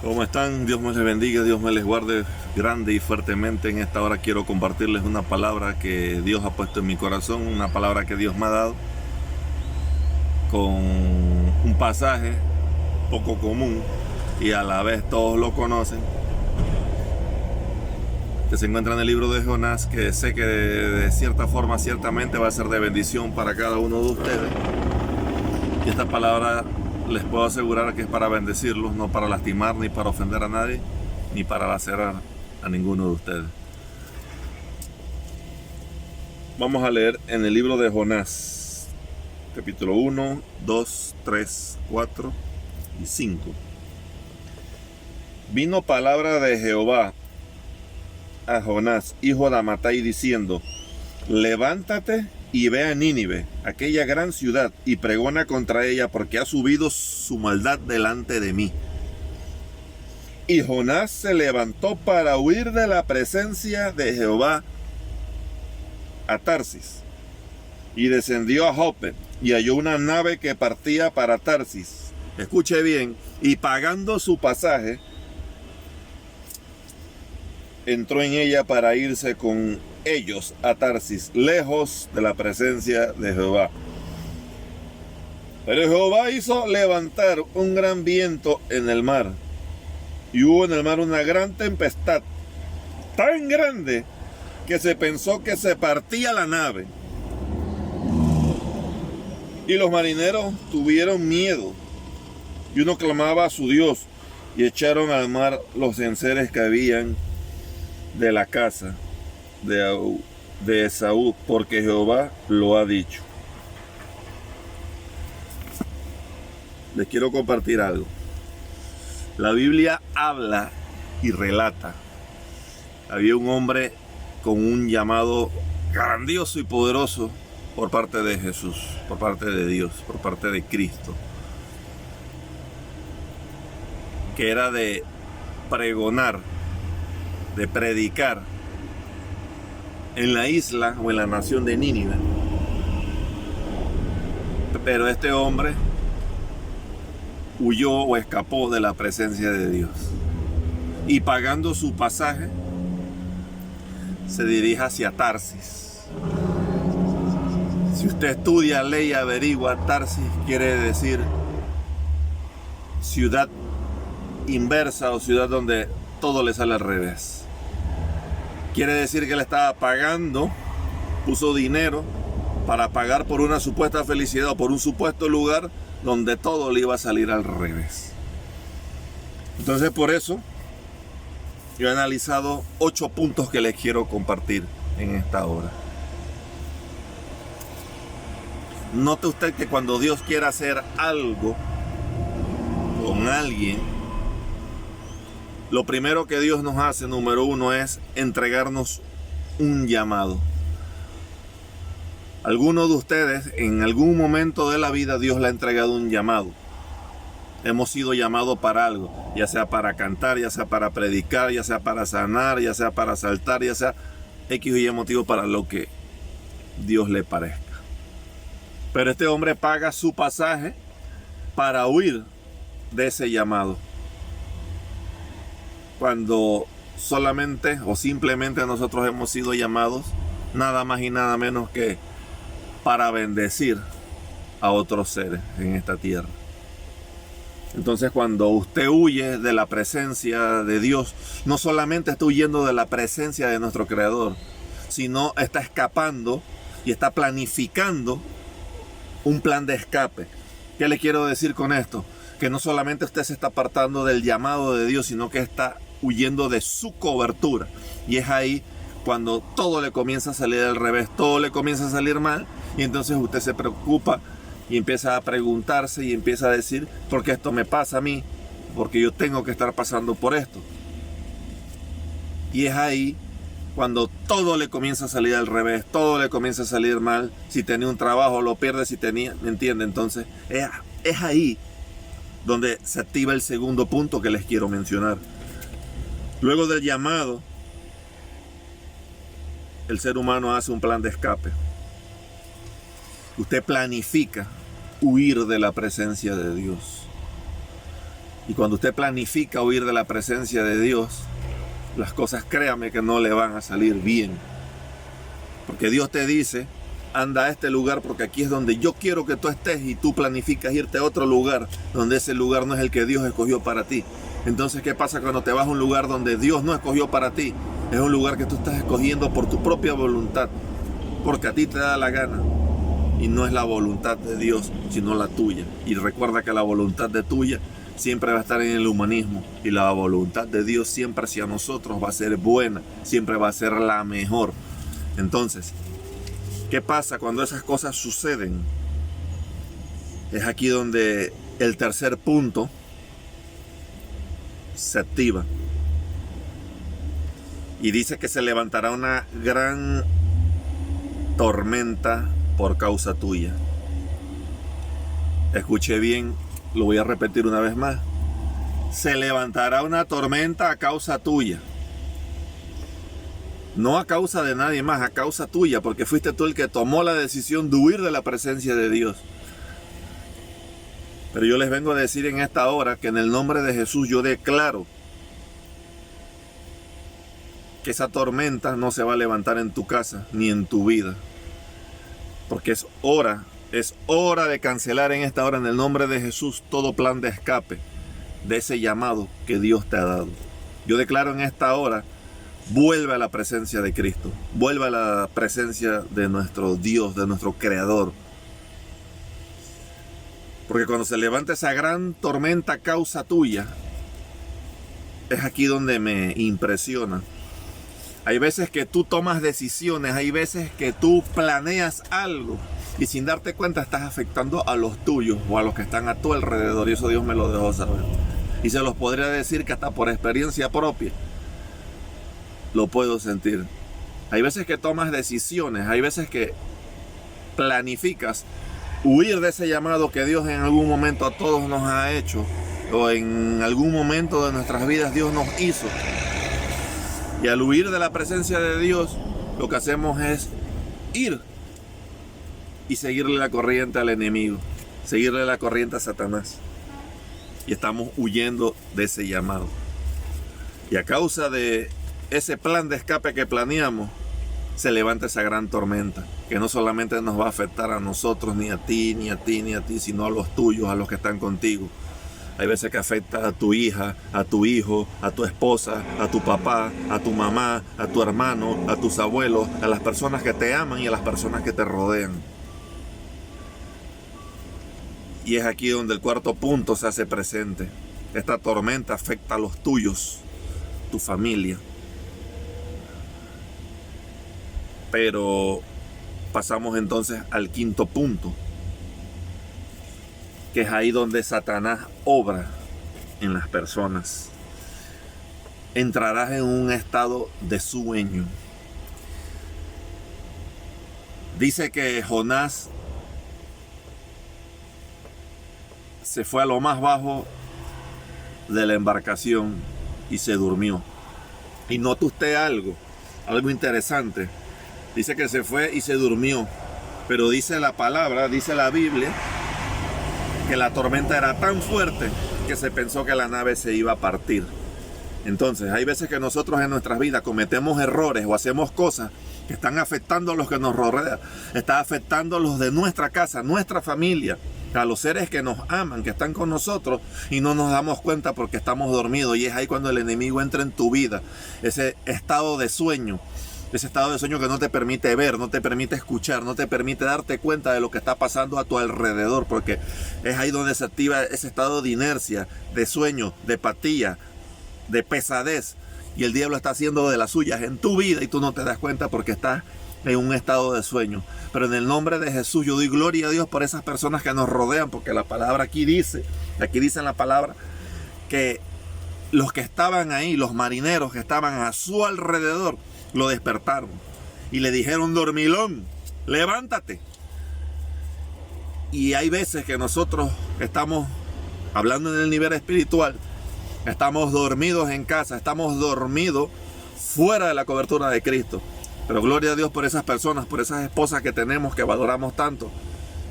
¿Cómo están? Dios me les bendiga, Dios me les guarde grande y fuertemente. En esta hora quiero compartirles una palabra que Dios ha puesto en mi corazón, una palabra que Dios me ha dado, con un pasaje poco común y a la vez todos lo conocen, que se encuentra en el libro de Jonás, que sé que de cierta forma ciertamente va a ser de bendición para cada uno de ustedes. Y esta palabra les puedo asegurar que es para bendecirlos, no para lastimar, ni para ofender a nadie, ni para lacerar a ninguno de ustedes. Vamos a leer en el libro de Jonás, capítulo 1, 2, 3, 4 y 5. Vino palabra de Jehová a Jonás, hijo de Amittai, diciendo: levántate y ve a Nínive, aquella gran ciudad, y pregona contra ella, porque ha subido su maldad delante de mí. Y Jonás se levantó para huir de la presencia de Jehová a Tarsis, y descendió a Jope, y halló una nave que partía para Tarsis. Escuche bien, y pagando su pasaje, entró en ella para irse con ellos a Tarsis, lejos de la presencia de Jehová. Pero Jehová hizo levantar un gran viento en el mar, y hubo en el mar una gran tempestad, tan grande que se pensó que se partía la nave. Y los marineros tuvieron miedo, y uno clamaba a su Dios, y echaron al mar los enseres que habían de la casa de Esaú, porque Jehová lo ha dicho. Les quiero compartir algo. La Biblia habla y relata. Había un hombre con un llamado grandioso y poderoso por parte de Jesús, por parte de Dios, por parte de Cristo, que era de pregonar, de predicar en la isla o en la nación de Nínive. Pero este hombre huyó o escapó de la presencia de Dios, y pagando su pasaje se dirige hacia Tarsis. Si usted estudia, lee y averigua, Tarsis quiere decir ciudad inversa o ciudad donde todo le sale al revés. Quiere decir que él estaba pagando, puso dinero para pagar por una supuesta felicidad o por un supuesto lugar donde todo le iba a salir al revés. Entonces, por eso yo he analizado 8 puntos que les quiero compartir en esta hora. Note usted que cuando Dios quiere hacer algo con alguien, lo primero que Dios nos hace, número 1, es entregarnos un llamado. Algunos de ustedes, en algún momento de la vida, Dios le ha entregado un llamado. Hemos sido llamados para algo, ya sea para cantar, ya sea para predicar, ya sea para sanar, ya sea para saltar, ya sea X o Y motivo, para lo que Dios le parezca. Pero este hombre paga su pasaje para huir de ese llamado, cuando solamente o simplemente nosotros hemos sido llamados nada más y nada menos que para bendecir a otros seres en esta tierra. Entonces, cuando usted huye de la presencia de Dios, no solamente está huyendo de la presencia de nuestro Creador, sino está escapando y está planificando un plan de escape. ¿Qué le quiero decir con esto? Que no solamente usted se está apartando del llamado de Dios, sino que está huyendo de su cobertura. Y es ahí cuando todo le comienza a salir al revés, todo le comienza a salir mal, y entonces usted se preocupa y empieza a preguntarse y empieza a decir: ¿por qué esto me pasa a mí? Porque yo tengo que estar pasando por esto. Y es ahí cuando todo le comienza a salir al revés, todo le comienza a salir mal. Si tenía un trabajo lo pierde, si tenía, ¿me entiende? Entonces es ahí donde se activa el segundo punto que les quiero mencionar. Luego del llamado, el ser humano hace un plan de escape. Usted planifica huir de la presencia de Dios. Y cuando usted planifica huir de la presencia de Dios, las cosas, créame que no le van a salir bien. Porque Dios te dice, anda a este lugar porque aquí es donde yo quiero que tú estés, y tú planificas irte a otro lugar donde ese lugar no es el que Dios escogió para ti. Entonces, ¿qué pasa cuando te vas a un lugar donde Dios no escogió para ti? Es un lugar que tú estás escogiendo por tu propia voluntad, porque a ti te da la gana. Y no es la voluntad de Dios, sino la tuya. Y recuerda que la voluntad de tuya siempre va a estar en el humanismo, y la voluntad de Dios siempre hacia nosotros va a ser buena, siempre va a ser la mejor. Entonces, ¿qué pasa cuando esas cosas suceden? Es aquí donde el tercer punto se activa. Y dice que se levantará una gran tormenta por causa tuya. Escuché bien, lo voy a repetir una vez más. Se levantará una tormenta a causa tuya. No a causa de nadie más, a causa tuya, porque fuiste tú el que tomó la decisión de huir de la presencia de Dios. Pero yo les vengo a decir en esta hora que en el nombre de Jesús yo declaro que esa tormenta no se va a levantar en tu casa ni en tu vida. Porque es hora de cancelar en esta hora, en el nombre de Jesús, todo plan de escape de ese llamado que Dios te ha dado. Yo declaro en esta hora, vuelve a la presencia de Cristo, vuelve a la presencia de nuestro Dios, de nuestro Creador. Porque cuando se levanta esa gran tormenta a causa tuya, es aquí donde me impresiona. Hay veces que tú tomas decisiones, hay veces que tú planeas algo y sin darte cuenta estás afectando a los tuyos o a los que están a tu alrededor, y eso Dios me lo dejó saber. Y se los podría decir que hasta por experiencia propia lo puedo sentir. Hay veces que tomas decisiones, hay veces que planificas huir de ese llamado que Dios en algún momento a todos nos ha hecho, o en algún momento de nuestras vidas Dios nos hizo. Y al huir de la presencia de Dios, lo que hacemos es ir y seguirle la corriente al enemigo, seguirle la corriente a Satanás. Y estamos huyendo de ese llamado. Y a causa de ese plan de escape que planeamos, se levanta esa gran tormenta, que no solamente nos va a afectar a nosotros, ni a ti, ni a ti, ni a ti, sino a los tuyos, a los que están contigo. Hay veces que afecta a tu hija, a tu hijo, a tu esposa, a tu papá, a tu mamá, a tu hermano, a tus abuelos, a las personas que te aman y a las personas que te rodean. Y es aquí donde el cuarto punto se hace presente. Esta tormenta afecta a los tuyos, tu familia. Pero pasamos entonces al quinto punto, que es ahí donde Satanás obra en las personas. Entrarás en un estado de sueño. Dice que Jonás se fue a lo más bajo de la embarcación y se durmió. Y nota usted algo interesante. Dice que se fue y se durmió, pero dice la palabra, dice la Biblia, que la tormenta era tan fuerte que se pensó que la nave se iba a partir. Entonces, hay veces que nosotros en nuestras vidas cometemos errores o hacemos cosas que están afectando a los que nos rodean, está afectando a los de nuestra casa, nuestra familia, a los seres que nos aman, que están con nosotros, y no nos damos cuenta porque estamos dormidos. Y es ahí cuando el enemigo entra en tu vida, ese estado de sueño. Ese estado de sueño que no te permite ver, no te permite escuchar, no te permite darte cuenta de lo que está pasando a tu alrededor, porque es ahí donde se activa ese estado de inercia, de sueño, de apatía, de pesadez, y el diablo está haciendo de las suyas en tu vida y tú no te das cuenta porque estás en un estado de sueño. Pero en el nombre de Jesús yo doy gloria a Dios por esas personas que nos rodean, porque la palabra aquí dice en la palabra que los que estaban ahí, los marineros que estaban a su alrededor, lo despertaron y le dijeron: dormilón, levántate. Y hay veces que nosotros estamos hablando en el nivel espiritual, estamos dormidos en casa, estamos dormidos fuera de la cobertura de Cristo. Pero gloria a Dios por esas personas, por esas esposas que tenemos, que valoramos tanto,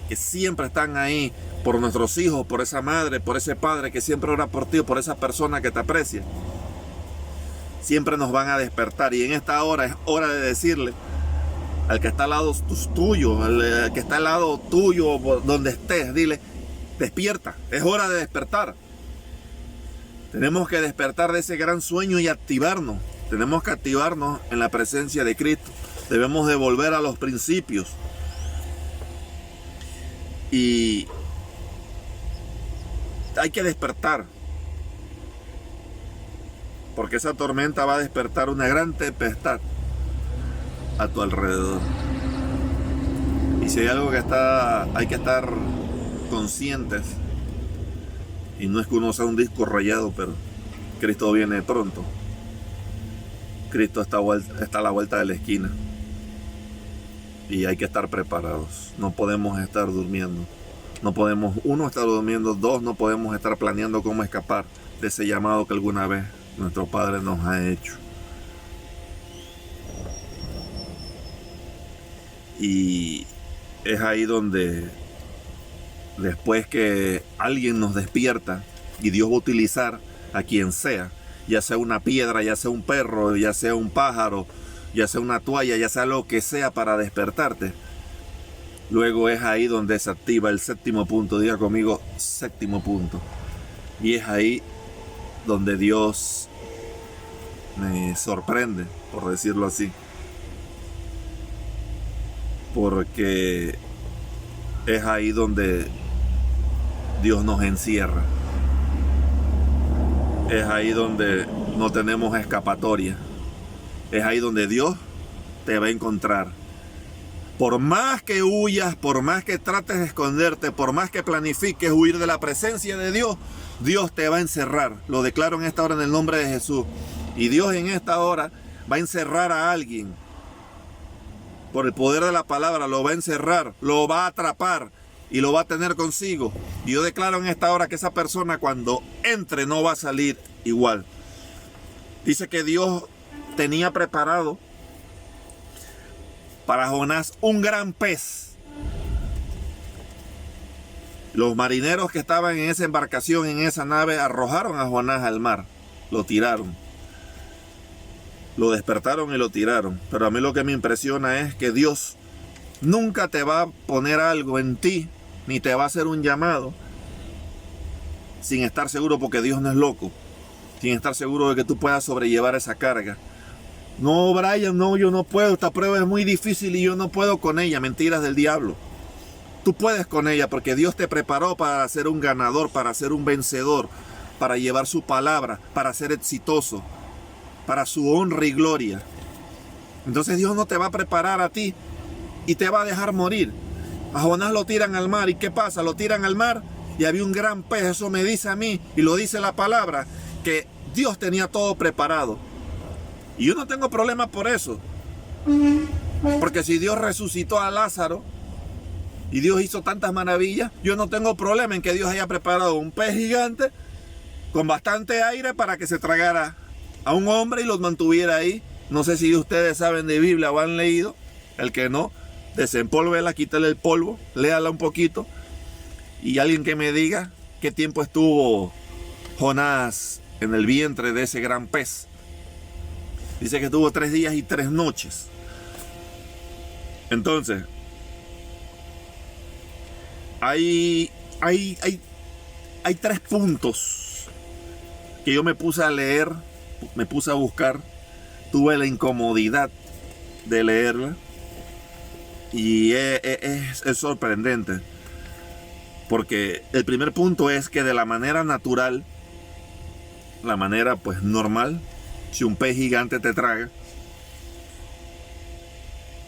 que siempre están ahí por nuestros hijos, por esa madre, por ese padre que siempre ora por ti, por esa persona que te aprecia, siempre nos van a despertar. Y en esta hora es hora de decirle al que está al lado tuyo, al que está al lado tuyo, donde estés, dile, despierta, es hora de despertar. Tenemos que despertar de ese gran sueño y activarnos. Tenemos que activarnos en la presencia de Cristo. Debemos de volver a los principios. Y hay que despertar. Porque esa tormenta va a despertar una gran tempestad a tu alrededor. Y si hay algo que hay que estar conscientes, y no es que uno sea un disco rayado, pero Cristo viene pronto. Cristo está a la vuelta de la esquina. Y hay que estar preparados. No podemos estar durmiendo. No podemos, uno, estar durmiendo. Dos, no podemos estar planeando cómo escapar de ese llamado que alguna vez nuestro Padre nos ha hecho. Y es ahí donde, después que alguien nos despierta, y Dios va a utilizar a quien sea, ya sea una piedra, ya sea un perro, ya sea un pájaro, ya sea una toalla, ya sea lo que sea para despertarte, luego es ahí donde se activa el séptimo punto. Diga conmigo, séptimo punto. Y es ahí donde Dios me sorprende, por decirlo así, porque es ahí donde Dios nos encierra. Es ahí donde no tenemos escapatoria. Es ahí donde Dios te va a encontrar. Por más que huyas, por más que trates de esconderte, por más que planifiques huir de la presencia de Dios, Dios te va a encerrar. Lo declaro en esta hora en el nombre de Jesús. Y Dios en esta hora va a encerrar a alguien. Por el poder de la palabra lo va a encerrar, lo va a atrapar y lo va a tener consigo. Y yo declaro en esta hora que esa persona, cuando entre, no va a salir igual. Dice que Dios tenía preparado para Jonás un gran pez. Los marineros que estaban en esa embarcación, en esa nave, arrojaron a Jonás al mar. Lo tiraron. Lo despertaron y lo tiraron. Pero a mí lo que me impresiona es que Dios nunca te va a poner algo en ti, ni te va a hacer un llamado sin estar seguro, porque Dios no es loco, sin estar seguro de que tú puedas sobrellevar esa carga. No, Brian, no, yo no puedo, esta prueba es muy difícil y yo no puedo con ella. Mentiras del diablo. Tú puedes con ella, porque Dios te preparó para ser un ganador, para ser un vencedor, para llevar su palabra, para ser exitoso, para su honra y gloria. Entonces Dios no te va a preparar a ti y te va a dejar morir. A Jonás lo tiran al mar. ¿Y qué pasa? Lo tiran al mar y había un gran pez. Eso me dice a mí, y lo dice la palabra, que Dios tenía todo preparado. Y yo no tengo problema por eso. Porque si Dios resucitó a Lázaro y Dios hizo tantas maravillas, yo no tengo problema en que Dios haya preparado un pez gigante con bastante aire para que se tragara a un hombre y los mantuviera ahí. No sé si ustedes saben de Biblia o han leído. El que no, desempólvela, quítale el polvo, léala un poquito, y alguien que me diga qué tiempo estuvo Jonás en el vientre de ese gran pez. Dice que estuvo 3 días y 3 noches. Entonces, hay 3 puntos que yo me puse a leer, me puse a buscar, tuve la incomodidad de leerla. Y es sorprendente, porque el primer punto es que de la manera natural, la manera pues normal, si un pez gigante te traga,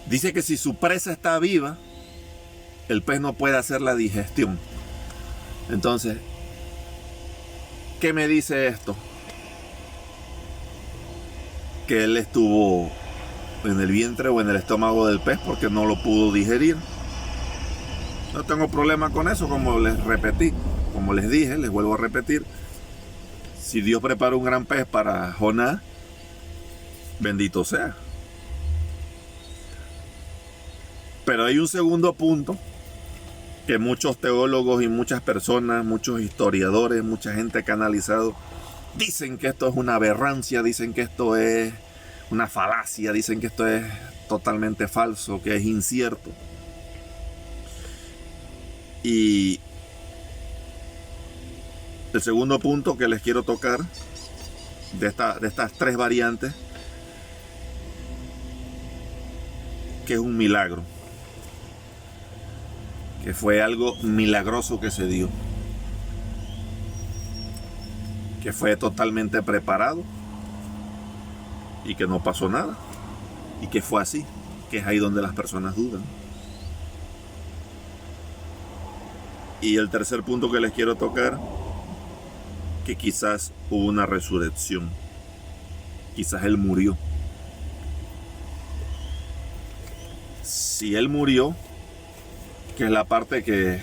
dice que si su presa está viva, el pez no puede hacer la digestión. Entonces, ¿qué me dice esto? Que él estuvo en el vientre o en el estómago del pez porque no lo pudo digerir. No tengo problema con eso, como les repetí, como les dije, les vuelvo a repetir. Si Dios preparó un gran pez para Jonás, bendito sea. Pero hay un segundo punto que muchos teólogos y muchas personas, muchos historiadores, mucha gente que ha analizado, dicen que esto es una aberrancia, dicen que esto es una falacia, dicen que esto es totalmente falso, que es incierto. Y el segundo punto que les quiero tocar de estas tres variantes, que es un milagro, que fue algo milagroso que se dio, que fue totalmente preparado y que no pasó nada, y que fue así, que es ahí donde las personas dudan. Y el tercer punto que les quiero tocar, que quizás hubo una resurrección, quizás Él murió. Si Él murió, que es la parte que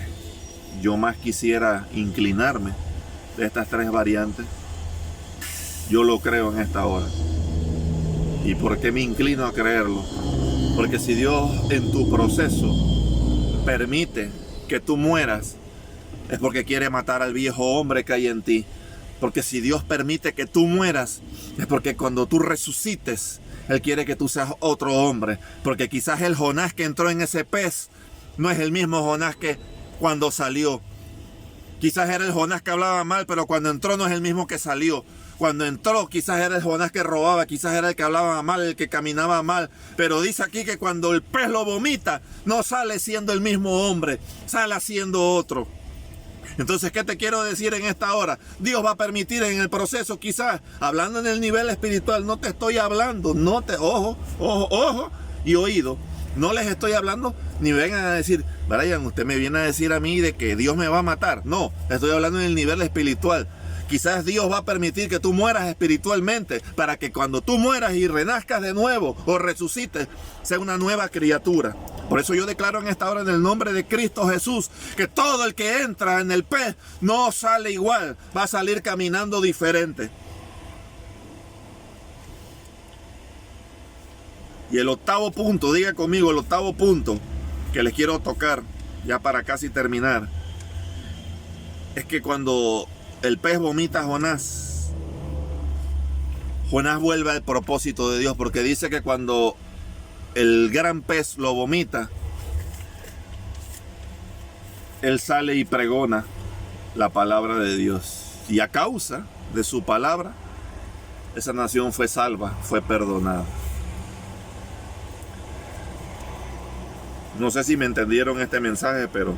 yo más quisiera inclinarme de estas tres variantes, yo lo creo en esta hora. ¿Y por qué me inclino a creerlo? Porque si Dios en tu proceso permite que tú mueras, es porque quiere matar al viejo hombre que hay en ti. Porque si Dios permite que tú mueras, es porque cuando tú resucites, Él quiere que tú seas otro hombre. Porque quizás el Jonás que entró en ese pez no es el mismo Jonás que cuando salió. Quizás era el Jonás que hablaba mal, pero cuando entró no es el mismo que salió. Cuando entró quizás era el Jonás que robaba, quizás era el que hablaba mal, el que caminaba mal. Pero dice aquí que cuando el pez lo vomita, no sale siendo el mismo hombre, sale siendo otro. Entonces, ¿qué te quiero decir en esta hora? Dios va a permitir en el proceso, quizás, hablando en el nivel espiritual, no te estoy hablando, ojo y oído. No les estoy hablando, ni vengan a decir, Brian, usted me viene a decir a mí de que Dios me va a matar. No, estoy hablando en el nivel espiritual. Quizás Dios va a permitir que tú mueras espiritualmente para que cuando tú mueras y renazcas de nuevo o resucites, sea una nueva criatura. Por eso yo declaro en esta hora en el nombre de Cristo Jesús que todo el que entra en el pez no sale igual, va a salir caminando diferente. Y el octavo punto, diga conmigo el octavo punto que les quiero tocar ya para casi terminar, es que cuando el pez vomita a Jonás, Jonás vuelve al propósito de Dios, porque dice que cuando el gran pez lo vomita, él sale y pregona la palabra de Dios. Y a causa de su palabra, esa nación fue salva, fue perdonada. No sé si me entendieron este mensaje, pero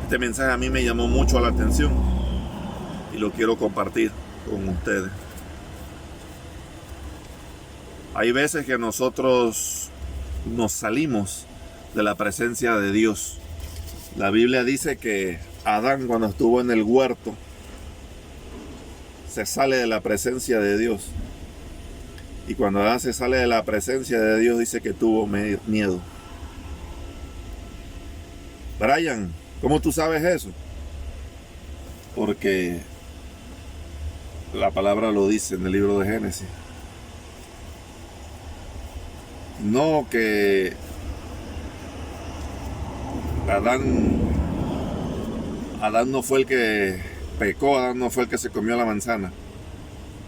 este mensaje a mí me llamó mucho la atención y lo quiero compartir con ustedes. Hay veces que nosotros nos salimos de la presencia de Dios. La Biblia dice que Adán, cuando estuvo en el huerto, se sale de la presencia de Dios. Y cuando Adán se sale de la presencia de Dios, dice que tuvo miedo. Brian, ¿cómo tú sabes eso? Porque la palabra lo dice en el libro de Génesis. No que Adán no fue el que pecó, Adán no fue el que se comió la manzana.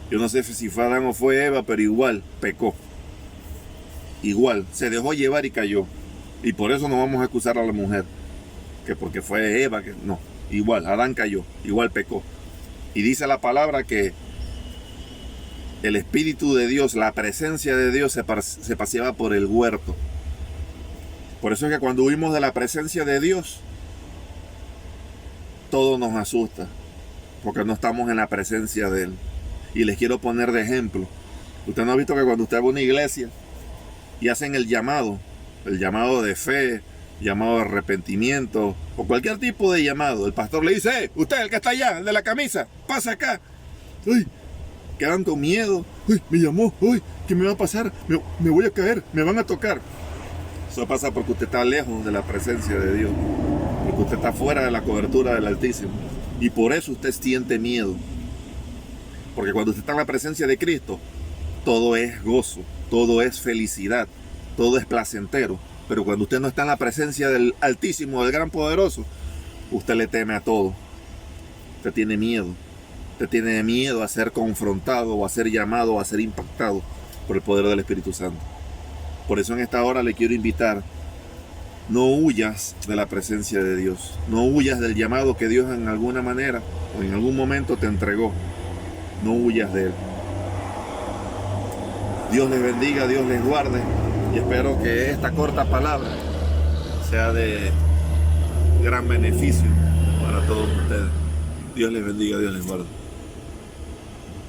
Yo no sé si fue Adán o fue Eva, pero igual pecó. Igual, se dejó llevar y cayó. Y por eso no vamos a acusar a la mujer, que porque fue Eva, que no. Igual, Adán cayó, igual pecó. Y dice la palabra que el Espíritu de Dios, la presencia de Dios se paseaba por el huerto. Por eso es que cuando huimos de la presencia de Dios, todo nos asusta, porque no estamos en la presencia de Él. Y les quiero poner de ejemplo. Usted no ha visto que cuando usted va a una iglesia y hacen el llamado de fe, llamado de arrepentimiento o cualquier tipo de llamado, el pastor le dice, usted el que está allá, el de la camisa, pasa acá. ¡Uy! Quedan con miedo. ¡Uy! Me llamó. ¡Uy! ¿Qué me va a pasar? Me voy a caer. Me van a tocar. Eso pasa porque usted está lejos de la presencia de Dios. Porque usted está fuera de la cobertura del Altísimo. Y por eso usted siente miedo. Porque cuando usted está en la presencia de Cristo, todo es gozo, todo es felicidad, todo es placentero. Pero cuando usted no está en la presencia del Altísimo, del Gran Poderoso, usted le teme a todo. Usted tiene miedo. Usted tiene miedo a ser confrontado, o a ser llamado, o a ser impactado por el poder del Espíritu Santo. Por eso en esta hora le quiero invitar: no huyas de la presencia de Dios. No huyas del llamado que Dios en alguna manera o en algún momento te entregó. No huyas de él. Dios les bendiga, Dios les guarde, y espero que esta corta palabra sea de gran beneficio para todos ustedes. Dios les bendiga, Dios les guarde.